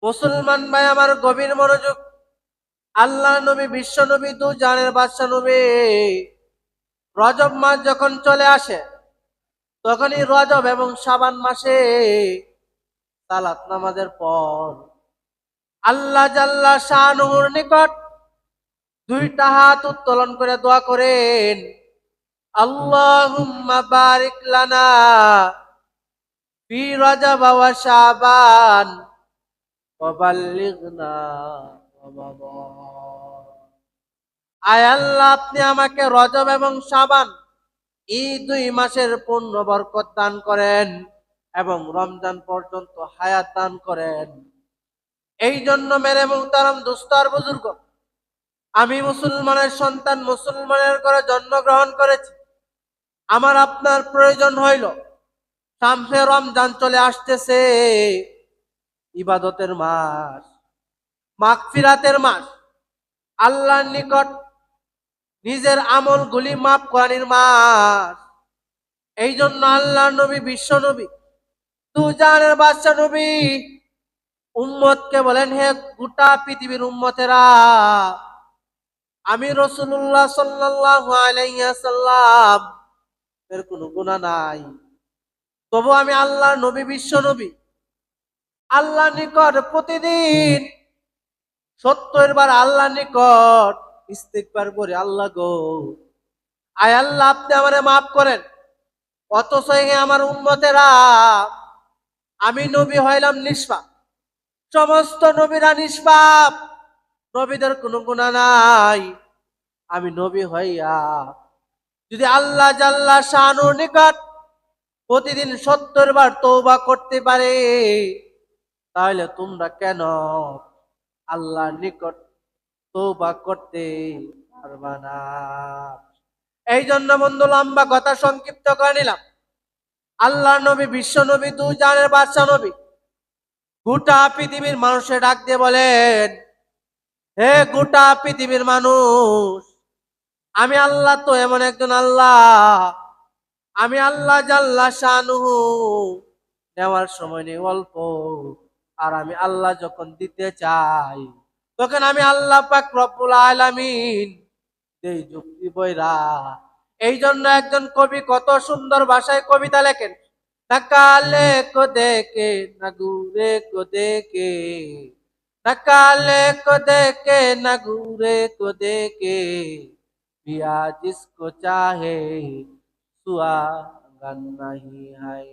মুসলমান ভাই আমার গভীর মনোযোগ। আল্লাহ নবী, বিশ্ব নবী, দু জানের বাদশা নবী রজব মাস যখন চলে আসে, তখনই রজব এবং শাবান মাসে সালাত নামাজের পর আল্লাহ জাল্লা শানুর নিকট দুইটা হাত উত্তোলন করে দোয়া করেন, আল্লাহুম্মা বারিক লানা ফি রজব ওয়া শাবান ওয়া বাল্লিগনা রমাদান। আয় আল্লাহ, আপনি আমাকে রজব এবং শাবান এই দুই মাসের পূর্ণ বরকত দান করেন এবং রমজান পর্যন্ত হায়াত দান করেন। এই জন্য মেরে মুহতারাম দোস্ত আর বুজুর্গ, আমি মুসলমানের সন্তান, মুসলমানের ঘরে জন্মগ্রহণ করেছি। আমার আপনার প্রয়োজন হইল, সামনে রমজান চলে আসতেছে, ইবাদতের মাস, মাগফিরাতের মাস, আল্লাহর নিকট নিজের আমলগুলি মাফ করার মাস। এই জন্য আল্লাহ নবী, বিশ্ব নবী, দু জাহানের বাদশা নবী উম্মতকে বলেন, হে গোটা পৃথিবীর উম্মতেরা, আমি রাসূলুল্লাহ সাল্লাল্লাহু আলাইহি ওয়াসাল্লাম এর কোনো গুনাহ নাই, তবু আমি আল্লাহ নবী, বিশ্ব নবী আল্লাহ নিকট প্রতিদিন 70 বার আল্লাহ নিকট ইস্তিগফার করে, আল্লাহ গো, আয় আল্লাহ, আপনি আমারে মাফ করেন। অথচ আমার উম্মতেরা, আমি নবী হইলাম নিষ্পাপ, সমস্ত নবীরা নিষ্পাপ, নবীদের কোনো গুনাহ নাই। আমি নবী হইয়া যদি আল্লাহ জাল্লা শানুর নিকট প্রতিদিন 70 বার তওবা করতে পারে, তাহলে তোমরা কেন আল্লাহর নিকট তওবা করতে পারবা না? এই জন্য বন্ধু, লম্বা কথা সংক্ষিপ্ত করে নিলাম। আল্লাহ নবী, বিশ্ব নবী, দু জাহানের বাদশা নবী গোটা পৃথিবীর মানুষে ডাক দিয়ে বলেন, হে গোটা পৃথিবীর মানুষ, আমি আল্লাহ তো এমন একজন আল্লাহ, আমি আল্লাহ জাল্লা শানুহু নেওয়ার সময় নেই অল্প, আর আমি আল্লাহ যখন দিতে চাই, তখন আমি আল্লাহ পাক রব্বুল আলামিন দেই যুক্তি বইরা। এই জন্য একজন কবি কত সুন্দর ভাষায় কবিতা লেখেন, নাকালে কো দেখে না ঘুরে কো দেখে, নাকালে কো দেখে না ঘুরে কো দেখে, পিয়া জিসকো চাহে সুয়া গান নাহি হায়।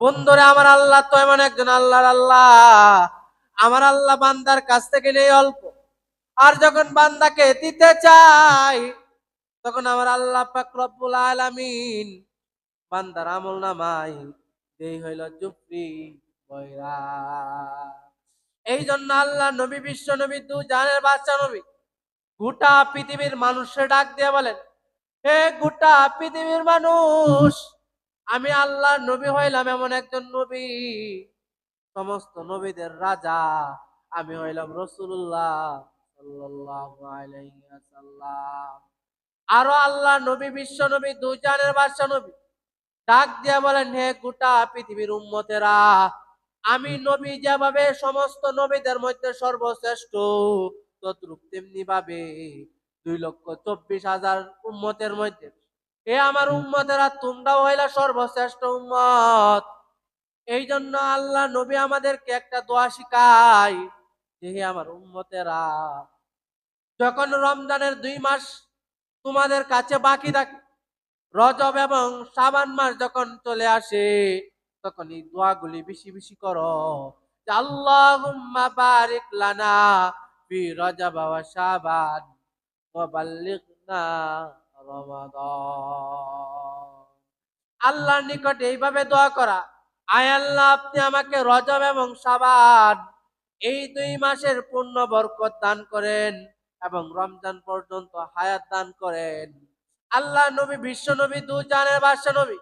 বন্ধুরে আমার, আল্লাহ তো এমন একজন আল্লাহর আল্লাহ, আমার আল্লাহ বান্দার কাছ থেকে নেই অল্প, আর যখন বান্দাকে দিতে চাই, তখন আমার আল্লাহ পাক রব্বুল আলামিন বান্দার আমল নামাই দেই হইল জুফরি বয়রা। এই জন্য আল্লাহ নবী, বিশ্ব নবী, দু জাহানের বাদশা নবী গোটা পৃথিবীর মানুষের ডাক দিয়ে বলেন, হে গোটা পৃথিবীর মানুষ, আমি আল্লাহ নবী হইলাম এমন একজন নবী, সমস্ত নবীদের রাজা, আমি হইলাম রাসূলুল্লাহ সাল্লাল্লাহু আলাইহি ওয়াসাল্লাম। আরো আল্লাহ নবী, বিশ্ব নবী, দু জাহানের বাদশা নবী ডাক দিয়া বলেন, হে গোটা পৃথিবীর উম্মতেরা, আমি নবী যেভাবে সমস্ত নবীদের মধ্যে সর্বশ্রেষ্ঠ, তদ্রূপ তেমনি ভাবে 2,24,000 উম্মতের মধ্যে এ আমার উম্মতেরা তোমরাও হইলা সর্বশ্রেষ্ঠ উম্মত। এই জন্য আল্লাহ নবী আমাদেরকে একটা দোয়া শিখায় যে, হে আমার উম্মতেরা, যখন রমজানের 2 মাস তোমাদের কাছে বাকি থাকে, রজব এবং শাবান মাস যখন চলে আসে, তখন এই দোয়াগুলি বেশি বেশি করো, যে আল্লাহুম্মা বারিক লানা ফি রজব ওয়া শাবান ওয়া বাল্লিগনা রমাদান। আল্লাহর নিকট এইভাবে দোয়া করা, আয় আল্লাহ, আপনি আমাকে রজব এবং শাবান এই 2 মাসের পূর্ণ বরকত দান করেন এবং রমজান পর্যন্ত হায়াত দান করেন। আল্লাহ নবী, বিশ্ব নবী, দু জাহানের বাদশা নবী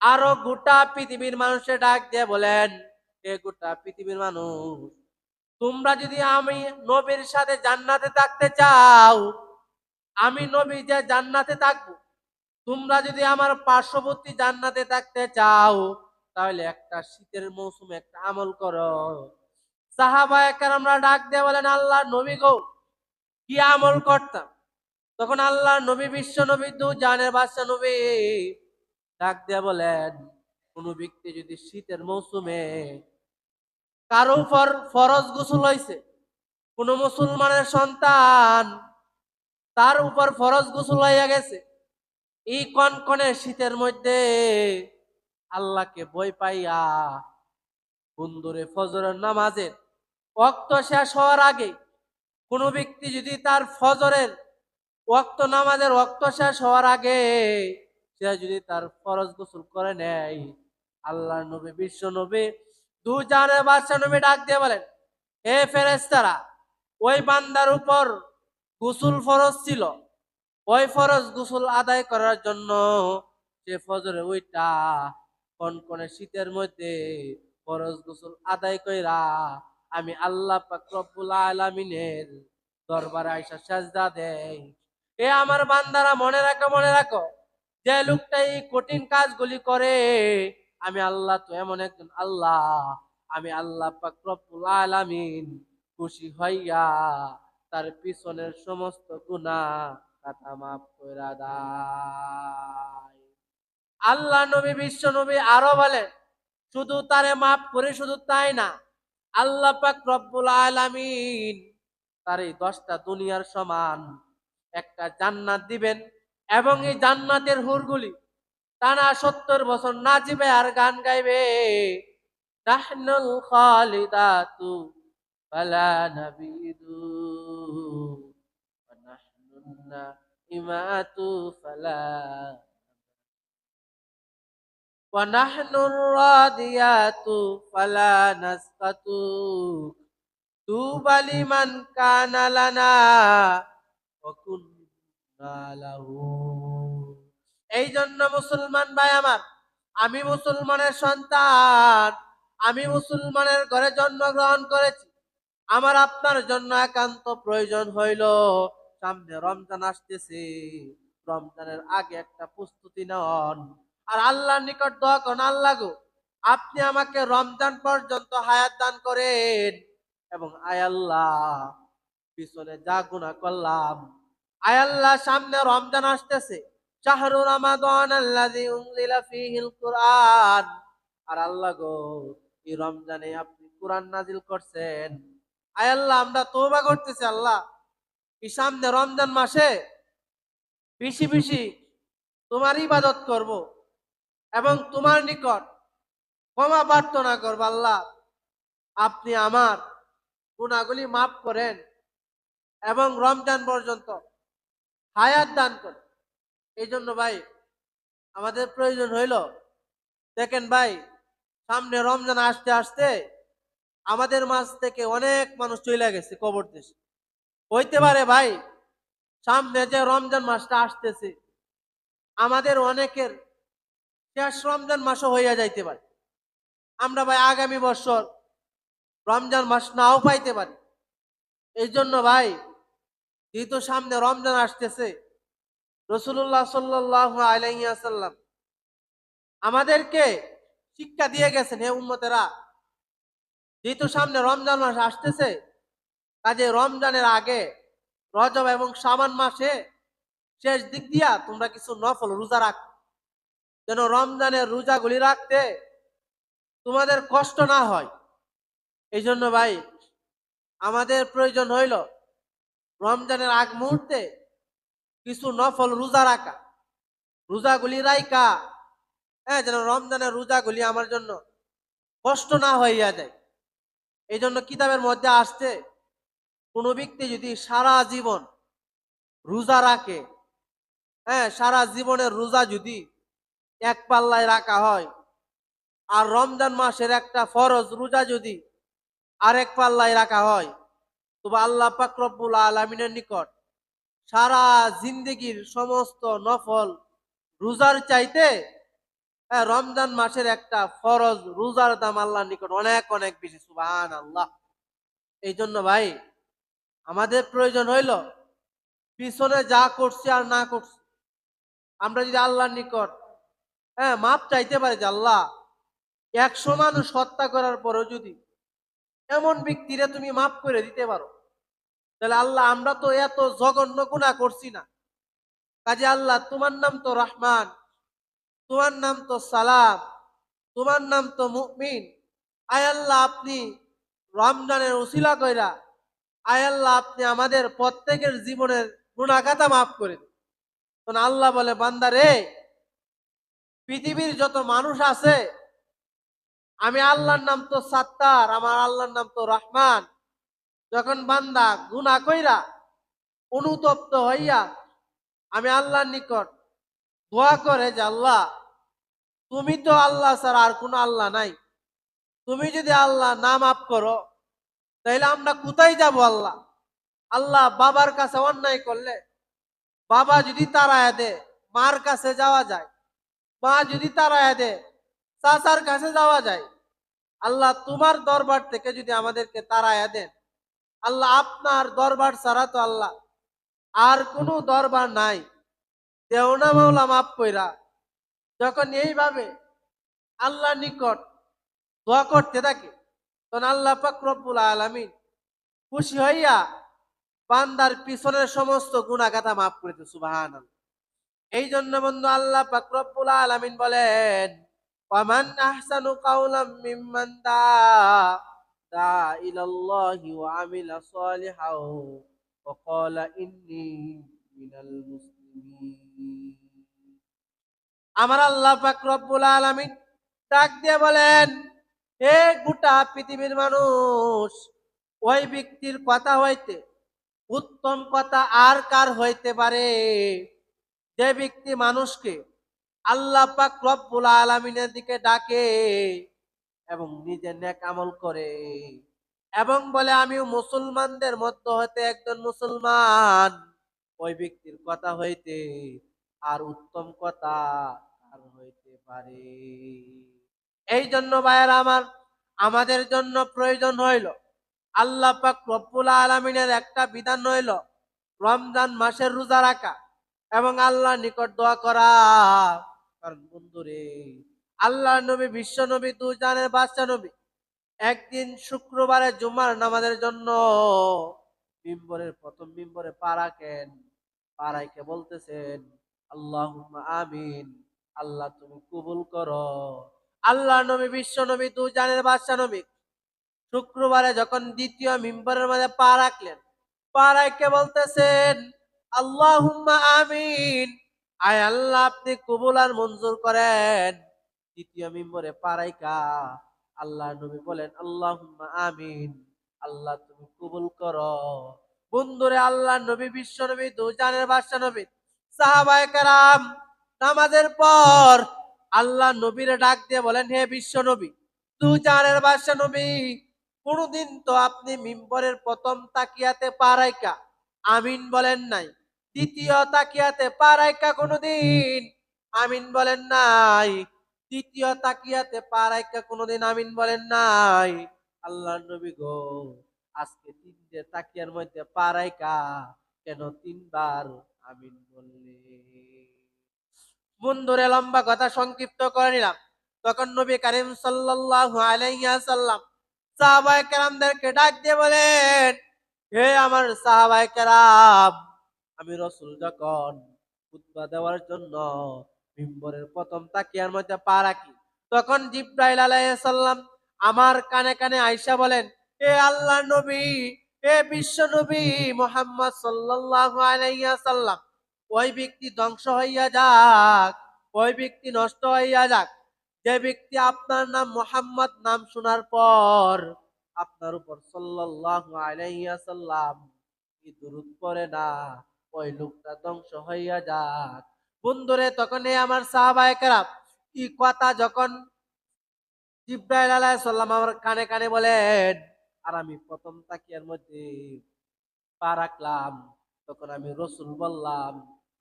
আরো গোটা পৃথিবীর মানুষের ডাক দিয়ে বলেন, এ গোটা পৃথিবীর মানুষ, তোমরা যদি আমি নবীর সাথে জান্নাতে থাকতে চাও, আমি নবী যে জান্নাতে থাকবো, তোমরা যদি আমার পার্শ্ববর্তী জান্নাতে থাকতে চাও, তাহলে একটা শীতের মৌসুমে একটা আমল করো। সাহাবায়ে কেরামরা ডাক দিয়ে বলেন, আল্লাহ নবী গো, কি আমল করতাম? তখন আল্লাহ নবী, বিশ্ব নবী, দু জানের বাদশা নবী ডাক দিয়ে বলেন, কোন ব্যক্তি যদি শীতের মৌসুমে কারো উপর ফরজ গোসল হয়েছে, কোন মুসলমানের সন্তান তার উপর ফরজ গোসল হইয়া গেছে, এই কনকনে শীতের মধ্যে আল্লাহকে ভয় পাইয়া বন্ধুরে ফজরের নামাজের ওয়াক্ত শেষ হওয়ার আগে কোন ব্যক্তি যদি তার ফজরের ওয়াক্ত নামাজের ওয়াক্ত শেষ হওয়ার আগে সে যদি তার ফরজ গোসল করে নেয়, আল্লাহ নবী, বিশ্ব নবী, দু জানের বাদশা নবী ডাক দিয়ে বলেন, হে ফেরেশতারা, ওই বান্দার উপর গোসল ফরজ ছিল, ওই ফরজ গোসল আদায় করার জন্য সে ফজরে ওইটা কনকনে শীতের মধ্যে ফরজ গোসল আদায় কইরা আমি আল্লাহ পাক রব্বুল আলামিনের দরবারে আইসা সাজদা দেয়। এ আমার বান্দারা, মনে রাখো, মনে রাখো, যে লোকটা এই কঠিন কাজগুলি করে, আমি আল্লাহ তো এমন একজন আল্লাহ, আমি আল্লাহ পাক রব্বুল আলামিন খুশি হইয়া তার পিছনের সমস্ত গুনাহ কথা মাফ কইরা দেয়। আল্লাহ নবী, বিশ্ব নবী আরো বলেন, শুধু তারে মাফ করে শুধু তাই না, আল্লাহ পাক রব্বুল আলামিন তার এই 10টা দুনিয়ার সমান একটা জান্নাত দিবেন, এবং এই জান্নাতের হুরগুলি টানা 70 বছর নাচিবে আর গান গাইবে, নাহনুল খালিদাতু ফালা নাবিদু ওয়া নাহনুন নাইমাতু ফালা ওয়া নাহনুর রাদিয়াতু ফালা নাসকাতু তুবা লিমান কানা লানা ওয়া কুন্না লাহু। এই জন্য মুসলমান ভাই আমার, আমি মুসলমানের সন্তান, আমি মুসলমানের ঘরে জন্মগ্রহণ করেছি, আমার আপনার জন্য একান্ত প্রয়োজন হইল, সামনে রমজান আসতেছে, রমজানের আগে একটা প্রস্তুতি নেন আর আল্লাহর নিকট দোয়া করুন, আল্লাহ গো, আপনি আমাকে রমজান পর্যন্ত হায়াত দান করেন, এবং আয় আল্লাহ, পিছনে যা গুনাহ করলাম, আয় আল্লাহ, সামনে রমজান আসতেছে, শাহরু রমাদান আল্লাযী উনজিলা ফীহিল কুরআন, আর আল্লাহ গো, এই রমজানে আপনি কোরআন নাজিল করছেন, আয় আল্লাহ, আমরা তওবা করতেছি, আল্লাহ, এই সামনে রমজান মাসে বেশি বেশি তোমার ইবাদত করব এবং তোমার নিকট ক্ষমা প্রার্থনা করব, আল্লাহ, আপনি আমার গুনাহগুলি মাফ করেন এবং রমজান পর্যন্ত হায়াত দান করেন। এই জন্য ভাই, আমাদের প্রয়োজন হইল, দেখেন ভাই, সামনে রমজান আসতে আসতে আমাদের মাঝ থেকে অনেক মানুষ চলে গেছে কবর দেশে। হইতে পারে ভাই, সামনে যে রমজান মাসটা আসতেছে আমাদের অনেকের শেষ রমজান মাসও হইয়া যাইতে পারে, আমরা ভাই আগামী বছর রমজান মাস নাও পাইতে পারি। এই জন্য ভাই, যেহেতু সামনে রমজান আসতেছে, রাসূলুল্লাহ সাল্লাল্লাহু আলাইহি ওয়াসাল্লাম আমাদেরকে শিক্ষা দিয়ে গেছেন, হে উম্মতেরা, যেহেতু সামনে রমজান মাস আসতেছে, কাজে রমজানের আগে রজব এবং শাবান মাসে শেষ দিক দিয়া তোমরা কিছু নফল রোজা রাখ, যেন রমজানের রোজাগুলি রাখতে তোমাদের কষ্ট না হয়। এই জন্য ভাই, আমাদের প্রয়োজন হইল রমজানের আগ মুহূর্তে কিছু নফল রোজা রাখা, রোজাগুলি রাইকা, হ্যাঁ, যেন রমজানের রোজাগুলি আমার জন্য কষ্ট না হইয়া যায়। এই জন্য কিতাবের মধ্যে আসছে, কোনো ব্যক্তি যদি সারা জীবন রোজা রাখে, হ্যাঁ, সারা জীবনের রোজা যদি এক পাল্লায় রাখা হয়, আর রমজান মাসের একটা ফরজ রোজা যদি আরেক পাল্লায় রাখা হয়, তবে আল্লাহ পাক রব্বুল আলামিনের নিকট সারা জিন্দেগির সমস্ত নফল রোজার চাইতে, হ্যাঁ, রমজান মাসের একটা ফরজ রোজার দাম আল্লাহর নিকট অনেক অনেক বেশি। সুবহানাল্লাহ। এই জন্য ভাই, আমাদের প্রয়োজন হইল পিছনে যা করছি আর না করছি, আমরা যদি আল্লাহর নিকট, হ্যাঁ, মাপ চাইতে পারি যে আল্লাহ, 100 মানুষ হত্যা করার পরও যদি এমন ব্যক্তিরা তুমি মাফ করে দিতে পারো, তাহলে আল্লাহ আমরা তো এত জঘন্য গুনাহ করছি না। কাজে আল্লাহ তোমার নাম তো রহমান, তোমার নাম তো সালাম, তোমার নাম তো মুমিন। আয় আল্লাহ আপনি রমজানের উসিলা কইরা, আয় আল্লাহ আপনি আমাদের প্রত্যেকের জীবনের গুনাহ খাতা মাফ করে দিন। তখন আল্লাহ বলে, বান্দা রে, পৃথিবীর যত মানুষ আছে, আমি আল্লাহর নাম তো সাত্তার, আমার আল্লাহর নাম তো রহমান। যখন বান্দা গুনাহ কইরা অনুতপ্ত হইয়া আমি আল্লাহর নিকট দোয়া করে যে আল্লাহ, তুমি তো আল্লাহ ছাড়া আর কোনো আল্লাহ নাই, তুমি যদি আল্লাহ না মাফ করো তাইলে আমরা কোথায় যাব আল্লাহ? আল্লাহ বাবার কাছে অন্যায় করলে বাবা যদি তাড়ায়া দে, মার কাছে যাওয়া যায়, মা যদি তাড়ায়া দে, চাচার কাছে যাওয়া যায়। আল্লাহ তোমার দরবার থেকে যদি আমাদেরকে তাড়ায়া দেন, আল্লাহ আপনার দরবার ছাড়া তো আল্লাহ আর কোনো দরবার নাই, দেও না মাওলা মাফ কইরা। যখন এইভাবে আল্লাহ নিকট দোয়া করতে থাকে, তখন আল্লাহ পাক রব্বুল আলামিন খুশি হইয়া বান্দার পিছনের সমস্ত গুনাহ খাতা মাফ করে দেয়। সুবহানাল্লাহ। এই জন্য বন্ধু আল্লাহ পাক রব্বুল আলামিন বলেন, ওয়ামান আহসানু কাওলাম মিম্মান দা ইলাল্লাহি ওয়া আমিলা সলিহাও ওয়া ক্বালা ইন্নী মিনাল মুসলিমিন। আমার আল্লাহ পাক রব্বুল আলামিন ডাক দিয়ে বলেন, হে গোটা পৃথিবীর মানুষ, ওই ব্যক্তির কথা হইতে উত্তম কথা আর কার হইতে পারে, যে ব্যক্তি মানুষকে আল্লাহ পাক রব্বুল আলামিনের দিকে ডাকে এবং নিজে নেক আমল করে এবং বলে আমিও মুসলমানদের মধ্য হতে একজন মুসলমান। ওই ব্যক্তির কথা হইতে আর উত্তম কথা আর হইতে পারে। এই জন্য ভাইয়েরা আমার, আমাদের জন্য প্রয়োজন হইল আল্লাহ পাক রব্বুল আলামিনের একটা বিধান হইল রমজান মাসের রোজা রাখা এবং আল্লাহর নিকট দোয়া করা। কারণ বন্ধুরে, আল্লাহ নবী, বিশ্ব নবী, দু জানের বাদশা নবী একদিন শুক্রবারে জুমার নামাজের জন্য মিম্বরের প্রথম মিম্বরে পা রাখেন, পা রাইখে বলতেছেন, আল্লাহুম্মা আমিন, আল্লাহ তুমি কবুল করো। আল্লাহ নবী, বিশ্ব নবী, দু জানের বাদশা নবী শুক্রবারে যখন দ্বিতীয় মিম্বরের মধ্যে পা রাখলেন, পা রাইখে বলতেছেন, আল্লাহুম্মা আমিন, আয় আল্লাহ আপনি কবুল আর মঞ্জুর করেন। দ্বিতীয় মিম্বরে পা রাইখা আল্লাহ নবী বলেন, আল্লাহুম্মা আমিন, আল্লাহ তুমি কবুল করো। বন্ধুরে, আল্লাহ নবী, বিশ্ব নবী, দু জানের বাদশা নবী, সাহাবায়ে কেরাম নামাজের পর আল্লাহ নবীরে ডাক দিয়ে বলেন, হে বিশ্ব নবী, দু জানের বাদশা নবী, কোনদিন তো আপনি মিম্বরের প্রথম তাকিয়াতে পা রাইখা আমিন বলেন নাই, দ্বিতীয় তাকিয়াতে পা রাইখা কোনদিন আমিন বলেন নাই, তৃতীয় তাকিয়াতে পা রাইখা কোনদিন আমিন বলেন নাই। আল্লাহর নবী গো, আজকে তিনটে তাকিয়ার মধ্যে পা রাইখা কেন তিনবার আমিন বললে? বন্ধুরে, লম্বা কথা সংক্ষিপ্ত করে নিলাম। তখন নবী করিম সাল্লাল্লাহু আলাইহি ওয়াসাল্লাম সাহাবায়ে কেরামদেরকে ডাক দিয়ে বলেন, হে আমার সাহাবায়ে কেরাম, আমি রাসূল যখন খুতবা দেওয়ার জন্য মিম্বরের প্রথম তাকিয়ার মধ্যে পা রাখি, তখন জিবরাইল আলাইহিস সালাম আমার কানে কানে আয়েশা বলেন, হে আল্লাহর নবী, হে বিশ্ব নবী মুহাম্মদ সাল্লাল্লাহু আলাইহি ওয়াসাল্লাম, ওই ব্যক্তি ধ্বংস হইয়া যাক, ওই ব্যক্তি নষ্ট হইয়া যাক, যে ব্যক্তি আপনার নাম মুহাম্মদ নাম শোনার পর আপনার উপর সাল্লাল্লাহু আলাইহি ওয়াসাল্লাম কি দুরূদ পড়ে না, ওই লোকটা ধ্বংস হইয়া যাক। বন্ধুরে, তখন আমার সাহাবায়ে কেরাম কি কথা যখন জিবরাইল আলাইহিস সালাম আমার কানে কানে বলেন, আর আমি প্রথম তাকিয়ার মধ্যে পা রাখলাম, তখন আমি রসুল বললাম,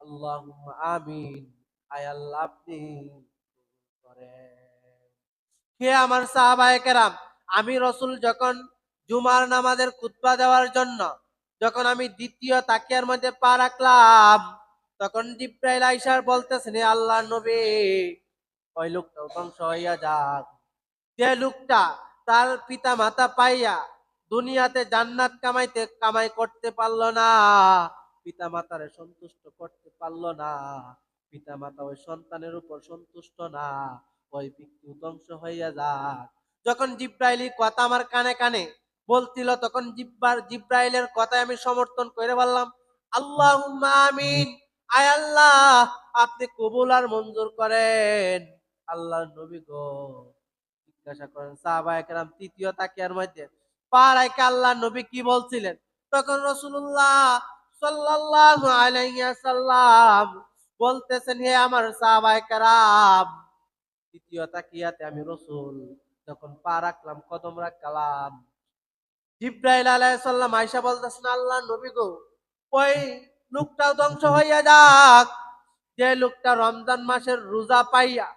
আল্লাহুম্মা আমিন, আয় আল্লাহ আপনি কবুল করেন। হে আমার সাহাবায়ে কেরাম, আমি রসুল যখন জুমার নামাজের খুতবা দেওয়ার জন্য যখন আমি দ্বিতীয় তাকিয়ার মধ্যে পা রাখলাম, তখন জিবরাইল আইসার বলতেছেন, হে আল্লাহর নবী, ওই লোকটাও ধ্বংস হইয়া যাক, যে লোকটা তার পিতা মাতা পাইয়া দুনিয়াতে জান্নাত কামাই করতে পারলো না, পিতা মাতারে সন্তুষ্ট করতে পারলো না, পিতা মাতা ওই সন্তানের উপর সন্তুষ্ট না, ওই ব্যক্তি ধ্বংস হইয়া যাক। যখন জিব্রাইলি কথা আমার কানে কানে বলছিল, তখন জিব্রাইলের কথায় আমি সমর্থন করে বললাম, আল্লাহুম্মা আমিন, আয় আল্লাহ আপনি কবুল আর মঞ্জুর করেন। আল্লাহর নবী গো জিজ্ঞাসা করেন সাহাবায়ে কেরাম তৃতীয় তাকিয়ার মধ্যে পা রাইখে আল্লাহর নবী কি বলছিলেন? তখন রাসূলুল্লাহ সাল্লাল্লাহু আলাইহি ওয়াসাল্লাম বলতেছেন, হে আমার সাহাবায়ে কেরাম, তৃতীয় তাকিয়াতে আমি রাসূল যখন পা রাখলাম, কদম রাখলাম, জিব্রাইল আলাইহিস সালাম আয়েশা বলতেছেন, আল্লাহর নবী গো ওই লোকটাও ধ্বংস হইয়া যাক যে লোকটা রমজান মাসের রোজা পাইয়া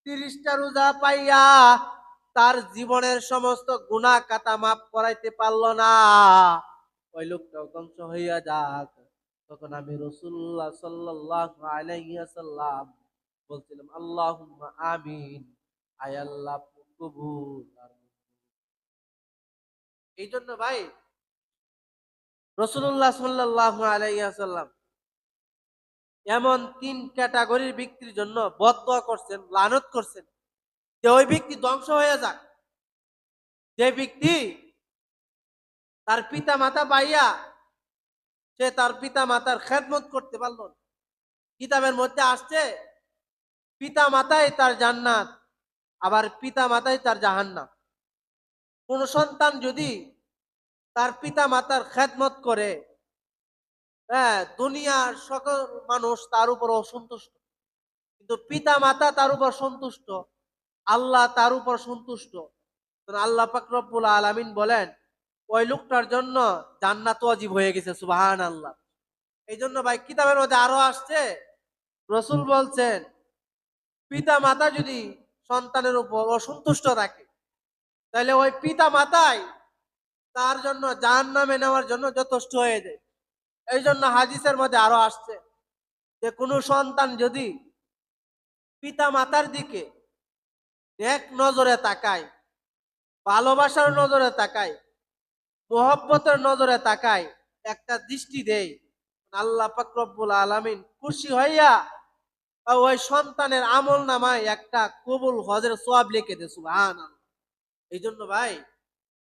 30টা রোজা পাইয়া তার জীবনের সমস্ত গুনাহ খাতা মাফ করাইতে পারলো না, ওই লোকটাও ধ্বংস হইয়া যাক। তখন আমি রাসূলুল্লাহ সাল্লাল্লাহু আলাইহি ওয়াসাল্লাম বলছিলাম, আল্লাহুম্মা আমিন, আয় আল্লাহ কবুল। এই জন্য ভাই রাসূলুল্লাহ সাল্লাল্লাহু আলাইহি ওয়াসাল্লাম এমন 3 ক্যাটাগরির ব্যক্তির জন্য বদদোয়া করছেন, লানত করছেন, যে ওই ব্যক্তি ধ্বংস হয়ে যাক। যে ব্যক্তি তার পিতা মাতা পাইয়া সে তার পিতা মাতার খেদমত করতে পারল না। কিতাবের মধ্যে আসছে পিতা মাতাই তার জান্নাত, আবার পিতা মাতাই তার জাহান্নাম। কোন সন্তান যদি তার পিতা মাতার খেদমত করে, হ্যাঁ, দুনিয়ার সকল মানুষ তার উপর অসন্তুষ্ট, কিন্তু পিতা মাতা তার উপর সন্তুষ্ট, আল্লাহ তার উপর সন্তুষ্ট। আল্লাহ পাক রব্বুল আলামিন বলেন ওই লোকটার জন্য জান্নাত ওয়াজিব হয়ে গেছে। সুবহানাল্লাহ। এই জন্য ভাই কিতাবের মধ্যে আরো আসছে, রসুল বলছেন পিতা মাতা যদি সন্তানের উপর অসন্তুষ্ট থাকে, তাহলে ওই পিতা মাতাই তার জন্য জাহান্নামে নেওয়ার জন্য যথেষ্ট হয়ে যায়। এই জন্য হাদিসের মধ্যে আরো আসছে যে কোনো সন্তান যদি পিতা মাতার দিকে এক নজরে তাকায়, ভালোবাসার নজরে তাকায়, মোহব্বতের নজরে তাকায়, একটা দৃষ্টি দেয়, আল্লাহ পাক রব্বুল আলামিন খুশি হইয়া ওই সন্তানের আমল নামায় একটা কবুল হজের সওয়াব লিখে দেয়। সুবহানাল্লাহ। এই জন্য ভাই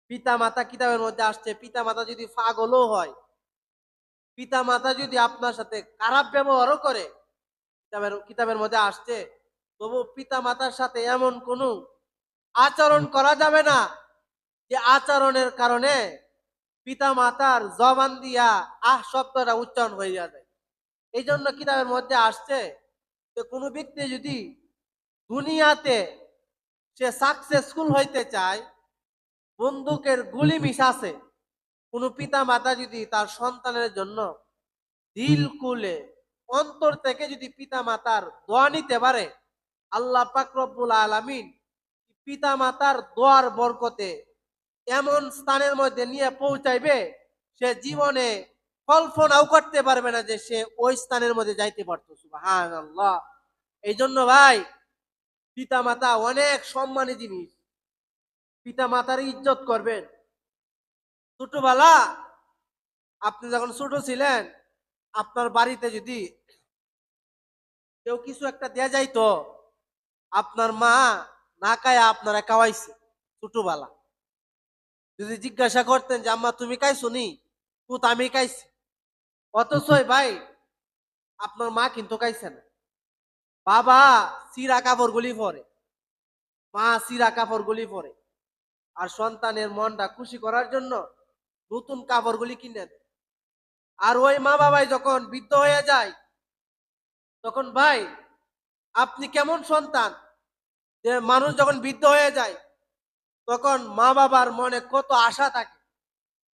পিতা মাতা, কিতাবের মধ্যে আসছে পিতা মাতা যদি পাগলও হয়, পিতা মাতা যদি আপনার সাথে খারাপ ব্যবহারও করে, কিতাবের মধ্যে আসছে তবু পিতা মাতার সাথে এমন কোনো আচরণ করা যাবে না যে আচরণের কারণে পিতা মাতার জবান দিয়া আহ শব্দটা উচ্চারণ হয়ে যায়। এই জন্য কিতাবের মধ্যে আসছে যে কোনো ব্যক্তি যদি দুনিয়াতে সে সাকসেসফুল হইতে চায়, বন্দুকের গুলি মিশাছে, কোনো পিতা মাতা যদি তার সন্তানের জন্য দিল খুলে অন্তর থেকে যদি পিতা মাতার দোয়া নিতে পারে, আল্লাহ পাক রব্বুল আলামিন পিতা মাতার দোয়ার বরকতে এমন স্থানের মধ্যে নিয়ে পৌঁছাইবে সে জীবনে কল্পনাও করতে পারবে না যে সে ওই স্থানের মধ্যে যাইতে পারতো। সুবহানাল্লাহ। এই জন্য ভাই পিতা মাতা অনেক সম্মানী জিনিস, পিতা মাতার ইজ্জত করবেন। ছোটবেলা আপনি যখন ছোট ছিলেন, আপনার বাড়িতে যদি কেউ কিছু একটা দেয়া যাইতো, আপনার মা না খায়া আপনারা খাওয়াইছে। ছোটবেলা যদি জিজ্ঞাসা করতেন যে আম্মা তুমি খাইছো নি, পুত আমি খাইছি, অথচ ভাই আপনার মা কিন্তু খাইছে না। বাবা চিরা কাপড় গুলি পরে, মা চিরা কাপড় গুলি পরে, আর সন্তানের মনটা খুশি করার জন্য নতুন কাপড় গুলি কিনে দেয়। আর ওই মা বাবাই যখন বৃদ্ধ হয়ে যায়, তখন ভাই আপনি কেমন সন্তান, যে মানুষ যখন বৃদ্ধ হয়ে যায় তখন মা বাবার মনে কত আশা থাকে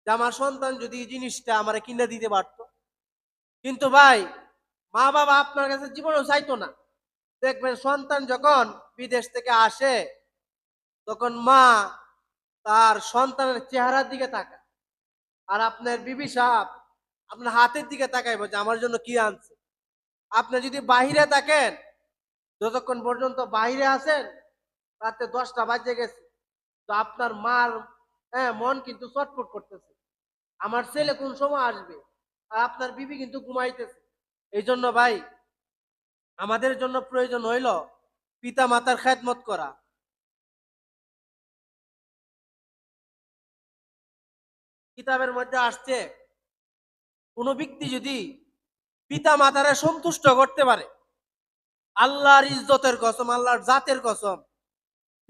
যে আমার সন্তান যদি এই জিনিসটা আমার কিনে দিতে পারতো। কিন্তু ভাই মা বাবা আপনার কাছে জীবনেও চাইতো না। দেখবেন সন্তান যখন বিদেশ থেকে আসে, তখন মা তার সন্তানের চেহারার দিকে তাকায়, আর আপনার বিবি সাহেব আপনার হাতের দিকে তাকাইব যে আমার জন্য কি আনছে। আপনি যদি বাহিরে থাকেন, যতক্ষণ পর্যন্ত বাহিরে আছেন রাতে 10টা বাজে গেছে, তো আপনার মার মন কিন্তু চটপট করতেছে, আমার ছেলে কোন সময় আসবে, আর আপনার বিবি কিন্তু ঘুমাইতেছে। এই জন্য ভাই আমাদের জন্য প্রয়োজন হইল পিতা মাতার খেদমত করা। কিতাবের মধ্যে আসছে কোন ব্যক্তি যদি পিতা মাতারে সন্তুষ্ট করতে পারে, আল্লাহর ইজ্জতের কসম, আল্লাহর জাতের কসম,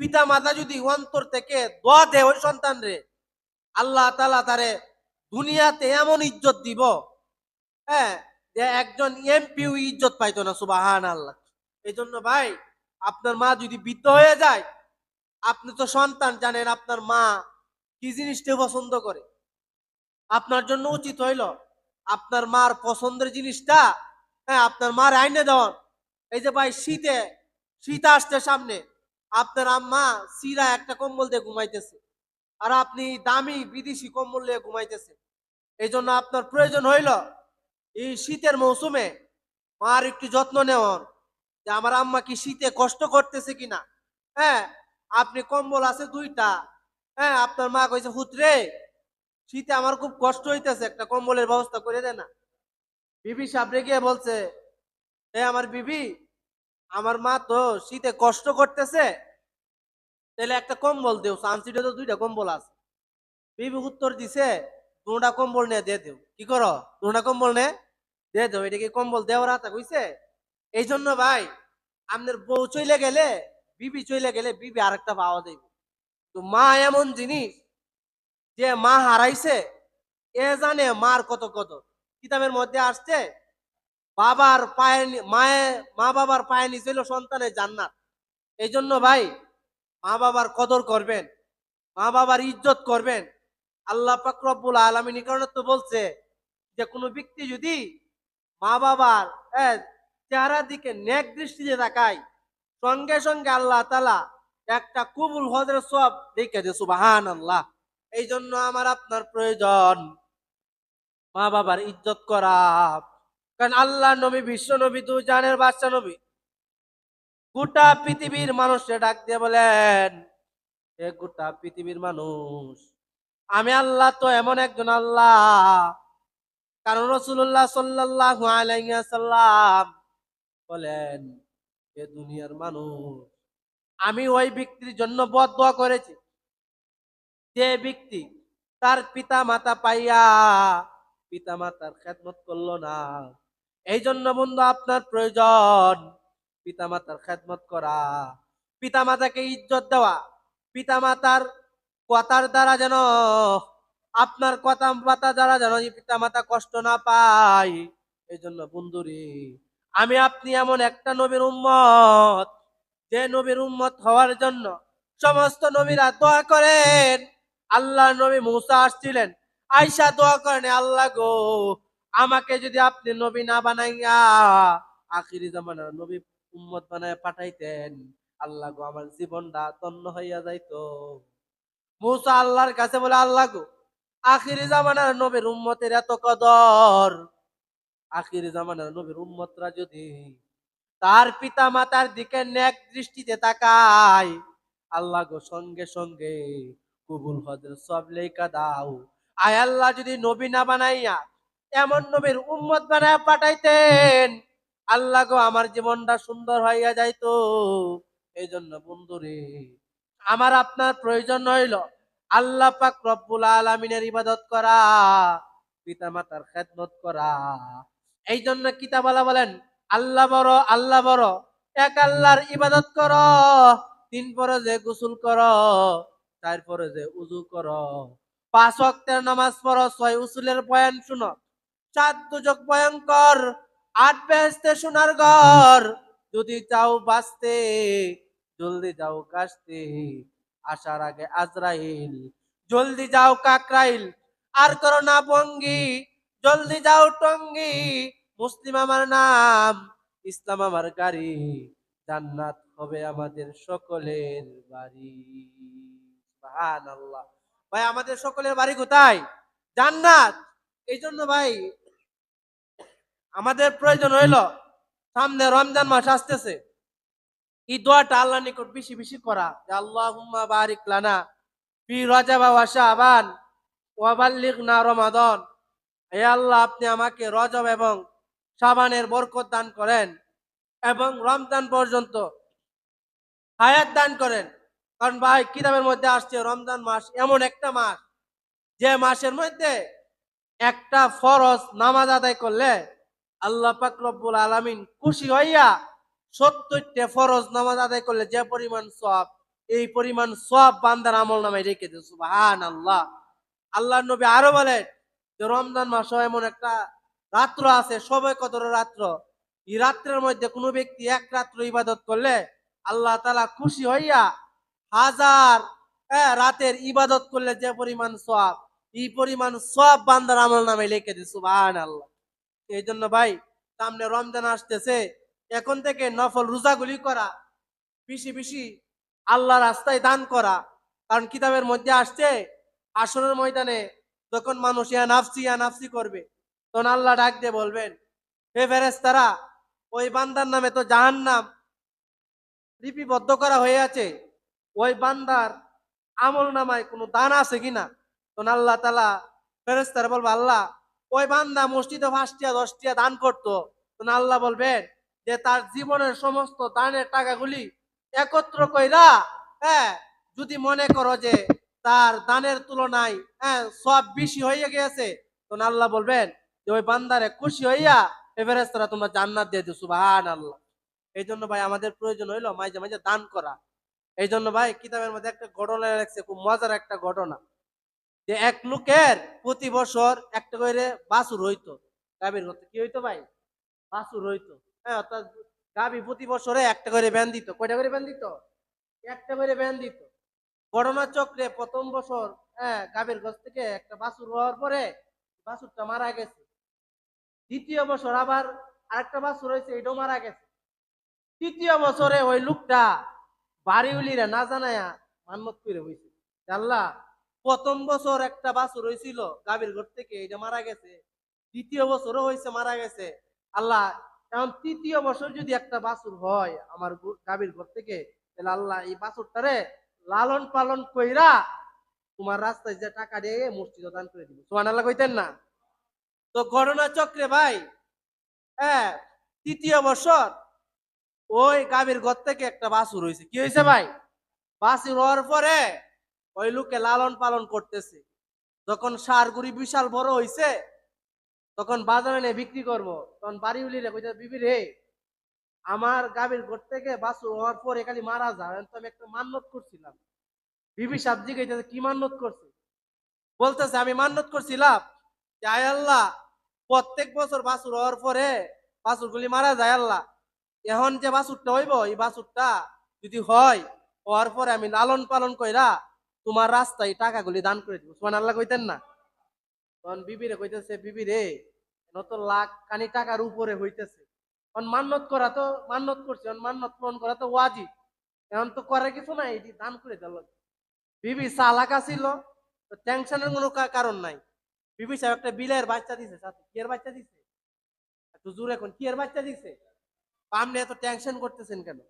পিতা মাতা যদি অন্তর থেকে দোয়া দেয় ওই সন্তান রে, আল্লাহ তাআলা তারে দুনিয়াতে এমন ইজ্জত দিব, হ্যাঁ, যে একজন এমপিও ইজ্জত পাইতো না। সুবহানাল্লাহ। এই জন্য ভাই আপনার মা যদি বৃদ্ধ হয়ে যায়, আপনি তো সন্তান, জানেন আপনার মা কি জিনিসটা পছন্দ করে, আপনার জন্য উচিত হইল আপনার মার পছন্দের জিনিসটা, আপনার মার আইনে দেওয়ান। এই যে ভাই শীত আসছে সামনে, আপনার আম্মা সিরা একটা কম্বল দিয়ে ঘুমাইতেছে, আর আপনি দামি বিদেশি কম্বল দিয়ে ঘুমাইতেছে। এই জন্য আপনার প্রয়োজন হইল এই শীতের মৌসুমে মার একটু যত্ন নেওয়ার, যে আমার আম্মা কি শীতে কষ্ট করতেছে কিনা। হ্যাঁ, আপনি কম্বল আছে 2টা, আপনার মা কইছে হুতরে শীতে আমার খুব কষ্ট হইতেছে, একটা কম্বলের ব্যবস্থা করে দে না। বিবি সাবরে গিয়ে বলছে, আমার বিবি, আমার মা তো শীতে কষ্ট করতেছে, তাহলে একটা কম্বল দেও, সানসিটে তো 2টা কম্বল আছে। বিবি উত্তর দিছে, 2টা কম্বল নিয়ে দিয়ে দেও। কি করো, 2টা কম্বল নে দিয়ে দেও, এটা কি কম্বল দেওয়ার হাতে কইছে? এই জন্য ভাই আপনার বউ চলে গেলে, বিবি চলে গেলে বিবি আরেকটা পাওয়া দেবে। তো মা এমন জিনিস, যে মা হারাইছে এ জানে মার কত কদর। কিতাবের মধ্যে আসছে বাবার পায়ে মা বাবার পায়ে নিচে হলো সন্তানের জান্নাত। এই জন্য ভাই মা বাবার কদর করবেন, মা বাবার ইজ্জত করবেন। আল্লাহ পাক রব্বুল আলামিন এই কারণে তো বলছে যে কোনো ব্যক্তি যদি মা বাবার চেহারার দিকে নেক দৃষ্টিতে তাকায়, সঙ্গে সঙ্গে আল্লাহ তাআলা একটা কবুল হজের সওয়াব দেখে দে। সুবহানাল্লাহ। এই জন্য আমার আপনার প্রয়োজন মা বাবার ইজ্জত করা। কারণ আল্লাহ নবী, বিশ্ব নবী, দু জানের বাদশা নবী গোটা পৃথিবীর মানুষকে ডাক দিয়ে বলেন, এ গোটা পৃথিবীর মানুষ, আমি আল্লাহ তো এমন একজন আল্লাহ। কারণ রাসূলুল্লাহ সাল্লাল্লাহু আলাইহি ওয়াসাল্লাম বলেন, এ দুনিয়ার মানুষ, আমি ওই ব্যক্তির জন্য বদদোয়া করেছি যে ব্যক্তি তার পিতা মাতা পাইয়া পিতা মাতার খেদমত করলো না। এই জন্য বন্ধু আপনার প্রয়োজন পিতা মাতার খেদমত করা, পিতা মাতাকে ইজ্জত দেওয়া, পিতা মাতার কথার দ্বারা যেন, আপনার কথা বাতা দ্বারা যেন পিতা মাতা কষ্ট না পায়। এই জন্য বন্ধুরে, আমি আপনি এমন একটা নবীর উম্মত, যে নবীর উম্মত হওয়ার জন্য সমস্ত নবীরা দোয়া করেন। আল্লাহ নবী মুসা আসছিলেন, আয়েশা দোয়া করেন, আল্লাহ গো, আমাকে যদি আপনি নবী না বানাইয়া আখিরি জামানার নবী উম্মত বানায় পাঠাইতেন, আল্লাহ গো আমার জীবনটা ধন্য হইয়া যাইতো। মুসা আল্লাহর কাছে বলে, আল্লাহ গো, আখিরি জামানার নবীর উম্মতের এত কদর, আখিরি জামানার নবীর উম্মতরা যদি তার পিতা মাতার দিকে নেক দৃষ্টিতে তাকায়, আল্লাহ গো সঙ্গে সঙ্গে কবুল হজের সব লেখা দাও। আয় আল্লাহ যদি নবী না বানাইয়া এমন নবীর উম্মত বানায় পাঠাইতেন, আল্লাহ গো আমার জীবনটা সুন্দর হইয়া যাইতো। এই জন্য বন্ধুরে, আমার আপনার প্রয়োজন হইল আল্লাহ পাক রব্বুল আলামিনের ইবাদত করা, পিতা মাতার খেদমত করা। এই জন্য কিতাবালা বলেন, আল্লাহ বড়, আল্লাহ বড়, এক আল্লাহর ইবাদত করো, 3 ফরজে গোসল করো, 4 ফরজে উযু করো, 5 ওয়াক্তের নামাজ পড়ো, 6 উসুলের বয়ান শুনো, 7 দুজক ভয়ঙ্কর, 8 বেহেশতে সোনার ঘর, যদি চাও বাঁচতে জলদি যাও কাশতে, আসার আগে আজরাইল, জলদি যাও কাকরাইল, আর করো না ভঙ্গি, জলদি যাও টঙ্গি, মুসলিম আমার নাম, ইসলাম আমার গাড়ি, জান্নাত হবে আমাদের সকলের বাড়ি। সুবহানাল্লাহ। ভাই আমাদের সকলের বাড়ি কোথায়? জান্নাত। এই জন্য ভাই আমাদের প্রয়োজন হইল, সামনে রমজান মাস আসতেছে, এই দোয়াটা আল্লাহর নিকট বেশি বেশি করা যে আল্লাহুম্মা বারিক লানা ফি রজব ওয়া শাবান ওয়া বাল্লিগনা রমাদান। হে আল্লাহ, আপনি আমাকে রজব এবং শাবানের বরকত দান করেন এবং রমজান পর্যন্ত হায়াত দান করেন। কারণ ভাই কিতাবের মধ্যে আসছে রমজান মাস এমন একটা মাস যে মাসের মধ্যে একটা ফরজ নামাজ আদায় করলে আল্লাহ পাক রব্বুল আলামিন খুশি হইয়া 70টা ফরজ নামাজ আদায় করলে যে পরিমাণ সওয়াব, এই পরিমাণ সওয়াব বান্দার আমলনামায় রেখে দেয়। সুবহানাল্লাহ। আল্লাহর নবী আরো বলেন যে রমজান মাসও এমন একটা রাত্র আছে, সবে কদরের রাত্র। এই রাত্রের মধ্যে কোনো ব্যক্তি এক রাত্র ইবাদত করলে আল্লাহ তাআলা খুশি হইয়া হাজার রাতের ইবাদত করলে যে পরিমাণ সওয়াব, এই পরিমাণ সওয়াব বান্দার আমলনামায় লিখে দেয়। সুবহানাল্লাহ। এই জন্য ভাই সামনে রমজান আসতেছে, এখন থেকে নফল রোজাগুলি করা, বেশি বেশি আল্লাহ রাস্তায় দান করা। কারণ কিতাবের মধ্যে আসছে হাসরের ময়দানে যখন মানুষ ইয়া নাফসি করবে, তখন আল্লাহ ডাক দিয়ে বলবেন, হে ফেরেশতারা, ওই বান্দার নামে তো জাহান্নাম লিপিবদ্ধ করা হয়ে আছে, ওই বান্দার আমল নামায় কোনো দান আছে কিনা। তখন আল্লাহ তাআলা ফেরেশতারা বলবে, আল্লাহ, ওই বান্দা মসজিদে 5টিয়া 10টিয়া দান করতো। তখন আল্লাহ বলবেন যে তার জীবনের সমস্ত দানের টাকাগুলি একত্র কইরা, হ্যাঁ, যদি মনে করো যে তার দানের তুলনায় সব বেশি হয়ে গেছে, তখন আল্লাহ বলবেন যে ওই বান্দারে খুশি হইয়া ফেরেশতারা তোমরা জান্নাত দিয়ে দিও। সুবহানাল্লাহ। এই জন্য ভাই আমাদের প্রয়োজন হইলো মাঝে মাঝে দান করা। এই জন্য ভাই কিতাবের মধ্যে একটা ঘটনা লেখছে, খুব মজার একটা ঘটনা, যে এক লোকের প্রতি বছর একটা করে বাছুর হইতো। গাভীর হতো কি হইতো ভাই? বাছুর হইতো। হ্যাঁ, অর্থাৎ গাভী প্রতি বছরে একটা করে ব্যান দিত। কয়টা করে ব্যান দিত? একটা করে ব্যান দিত। ঘটনা চক্রে প্রথম বছর গাভীর গোশ থেকে একটা বাছুর হওয়ার পরে বাছুরটা মারা গেছে। দ্বিতীয় বছর আবার আরেকটা বাছুর হয়েছে, এটাও মারা গেছে। তৃতীয় বছরে ওই লোকটা বাড়িউলিরা না জানায়া মান্নত করে হয়েছে, আল্লাহ, প্রথম বছর একটা বাছুর হয়েছিল গাভীর ঘর থেকে, এটা মারা গেছে। দ্বিতীয় বছরও হয়েছে, মারা গেছে। আল্লাহ, এখন তৃতীয় বছর যদি একটা বাছুর হয় আমার গাভীর ঘর থেকে, তাহলে আল্লাহ এই বাছুরটারে লালন পালন কইরা তোমার রাস্তায় যে টাকা দিয়ে মসজিদে দান করে দিব। সুবহানাল্লাহ কইতেন না? তো ঘটনা চক্রে ভাই, হ্যাঁ, তৃতীয় বছর ওই গাভীর ঘর থেকে একটা বাছুর হয়েছে। কি হয়েছে ভাই? বাছুর হওয়ার পরে ওই লোকে লালন পালন করতেছে। যখন ষাঁড়গুড়ি বিশাল বড় হয়েছে, তখন বাজারে নিয়ে বিক্রি করবো। তখন বাড়ি উলিরে কইতে, বিবি রে, আমার গাভীর ঘর থেকে বাছুর হওয়ার পরে খালি মারা যায়, তো আমি একটা মান্যত করছিলাম। বিবি সাহেব জিজ্ঞাসা, কি মান্যত করছে? বলতেছে, আমি মান্যত করছিলাম যে আয় আল্লাহ, প্রত্যেক বছর বাছুর হওয়ার পরে বাছুরগুলি মারা যায়, আল্লাহ, এখন যে বাছুরটা হইব, এই বাছুরটা যদি হয়, হওয়ার পরে আমি লালন পালন কইরা তোমার রাস্তায় টাকাগুলি দান করে দিব। সুবহানাল্লাহ কইতেন না? তখন বিবিরে কইতেছে, বিবি রে, নত লাখ খানি টাকার উপরে হইতেছে। এখন মান্যত করা তো মান্যত করছে, এখন মান্যত পূরণ করা তো ওয়াজিব। এখন তো করে কিছু না, এটি দান করে দিল। বিবি চালাকা ছিল, তো টেনশনের কোনো কারণ নাই। বিবি সাহেব একটা বিলের বাচ্চা দিছে সাথে। কি এর বাচ্চা দিছে? একটু জোরে এখন, কি এর বাচ্চা দিছে? আপনি এত টেনশন করতেছেন কেন?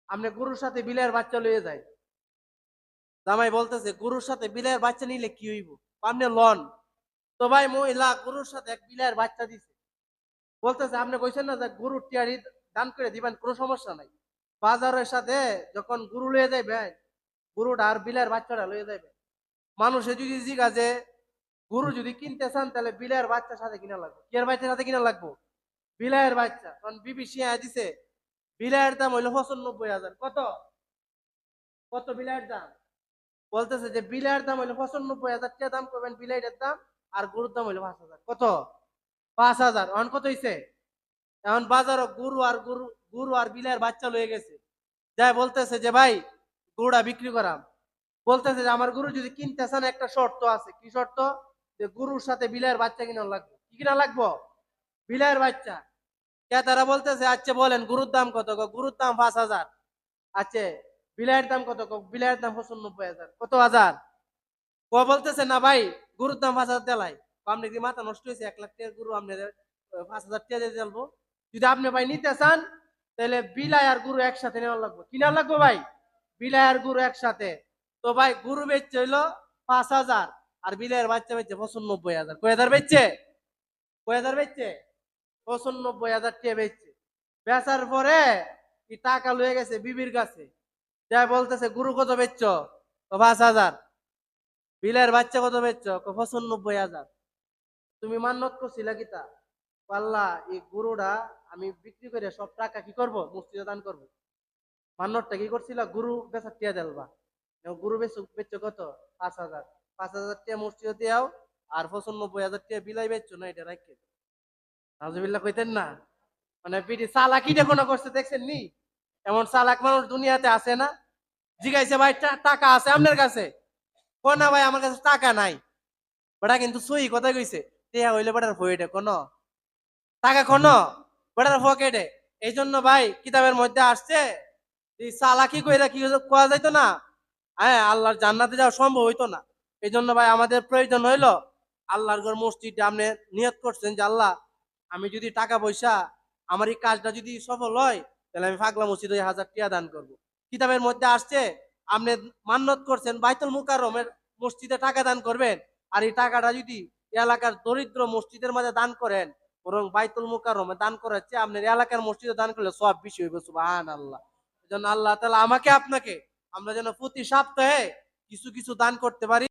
আপনি গরুর সাথে বিলের বাচ্চা লইয়ে যায়। জামাই বলতেছে, গরুর সাথে বিলের বাচ্চা নিলে কি হইব? আপনি লন। তো ভাই মহিলা গরুর সাথে এক বিলের বাচ্চা দিছে। বলতেছে, আপনি কইছেন না যে গরুর টিয়ারি দান করে দিবেন, কোনো সমস্যা নাই। বাজারের সাথে যখন গরু লইয়ে যাইবে, গরুটা আর বিলের বাচ্চাটা লইয়ে যাইবে। মানুষে যদি জিজ্ঞা যে গরু যদি কিনতে চান, তাহলে বিলের বাচ্চার সাথে কিনা লাগবে। কি এর বাচ্চার সাথে কিনা লাগবো? বিলায়ের বাচ্চা। কারণ বিবি শিয়া দিছে, বিলায়ের দাম হইলো ৯৫,০০০। কত? কত বিলায়ের দাম? বলতেছে যে বিলায়ের দাম হইলো ৯৫,০০০ টাকা দাম করবেন বিলাইয়ের দাম, আর গরুর দাম হইলো ৫,০০০। কত? ৫,০০০। এখন কত হইছে? এখন বাজারও গরু আর বিলায়ের বাচ্চা লয়ে গেছে। যাই বলতেছে যে ভাই, গরুটা বিক্রি করাম। বলতেছে যে আমার গরু যদি কিনতে চান, একটা শর্ত আছে। কি শর্ত? যে গরুর সাথে বিলায়ের বাচ্চা কিনা লাগবে। কি কিনা লাগবো? বিলায়ের বাচ্চা। ক্রেতারা বলতেছে, আচ্ছা বলেন গরুর দাম কত? গরুর দাম ৫,০০০। আচ্ছা, বিলাইয়ের দাম কত? বিলাইয়ের দাম ৯৫,০০০। কত হাজার? বলতেছে না ভাই, গরুর দাম ৫,০০০ দেলাই। আপনি কি মাথা নষ্ট হয়েছে? ১,০০,০০০ টাকার গরু আপনি ৫,০০০ টাকা দিয়ে চলবো? যদি আপনি ভাই নিতে চান, তাহলে বিলাই আর গরু একসাথে নেওয়া লাগবে, কি নেওয়া লাগবে ভাই? বিলাই আর গরু একসাথে। তো ভাই গরু বেচছে হইলো 5,000, আর বিলাইয়ের বাচ্চা বেচছে 95,000। কয় হাজার বেচছে? কয় হাজার বেচছে? 95,000 টাকা বেচছে। বেচার পরে কি টাকা লয়ে গেছে বিবির কাছে, যা বলতেছে গরু কত বেচছ? 5,000। বিলাইয়ের বাচ্চা কত বেচছ? 95,000। তুমি মান্নত করছিলা কিতা? আল্লাহ, এই গরুটা আমি বিক্রি করে সব টাকা কি করব? মসজিদে দান করব। মান্নতটা কি করছিল? গরু বেচার টিয়া দেলবা। গরু বেচছো কত? 5,000। 5,000 টাকা মসজিদে দিয়াও, আর 95,000 টাকা বিলাই বেচছো না, এটা রাখে। নাউজুবিল্লাহ কইতেন না? মানে পিটি চালাকিটা কোনো করছে দেখছেন নি? এমন চালাক মানুষ দুনিয়াতে আছে না? জিগাইছে ভাই টাকা আছে আপনার কাছে? কো না ভাই আমার কাছে টাকা নাই। বেটা কিন্তু সই কথা কইছে। টিয়া হইলে বেটার ভয়েটা কোন টাকা কোন বেটার পকেটে। এই জন্য ভাই কিতাবের মধ্যে আসছে, এই চালাকি কইরা কি কোয়া যাইতো না, হ্যাঁ আল্লাহর জান্নাতে যাওয়া সম্ভব হইতো না। এই জন্য ভাই আমাদের প্রয়োজন হইলো আল্লাহর ঘর মসজিদে আপনি নিয়ত করছেন যে আল্লাহ, আমি যদি টাকা পয়সা আমার এই কাজটা যদি সফল হয়, তাহলে আমি পাগলা মসজিদে 1,000 টাকা দান করব। কিতাবের মধ্যে আসছে আপনি মান্নত করছেন বাইতুল মুকাররমের মসজিদে টাকা দান করবেন, আর এই টাকাটা যদি এলাকার দরিদ্র মসজিদের মাঝে দান করেন, বরং বাইতুল মুকাররমে দান করার চেয়ে আপনার এলাকার মসজিদে দান করলে সব বেশি হইবে। সুবহানাল্লাহ। এজন্য আল্লাহ তাআলা আমাকে আপনাকে আমরা যেন প্রতি সপ্তাহে কিছু কিছু দান করতে পারি।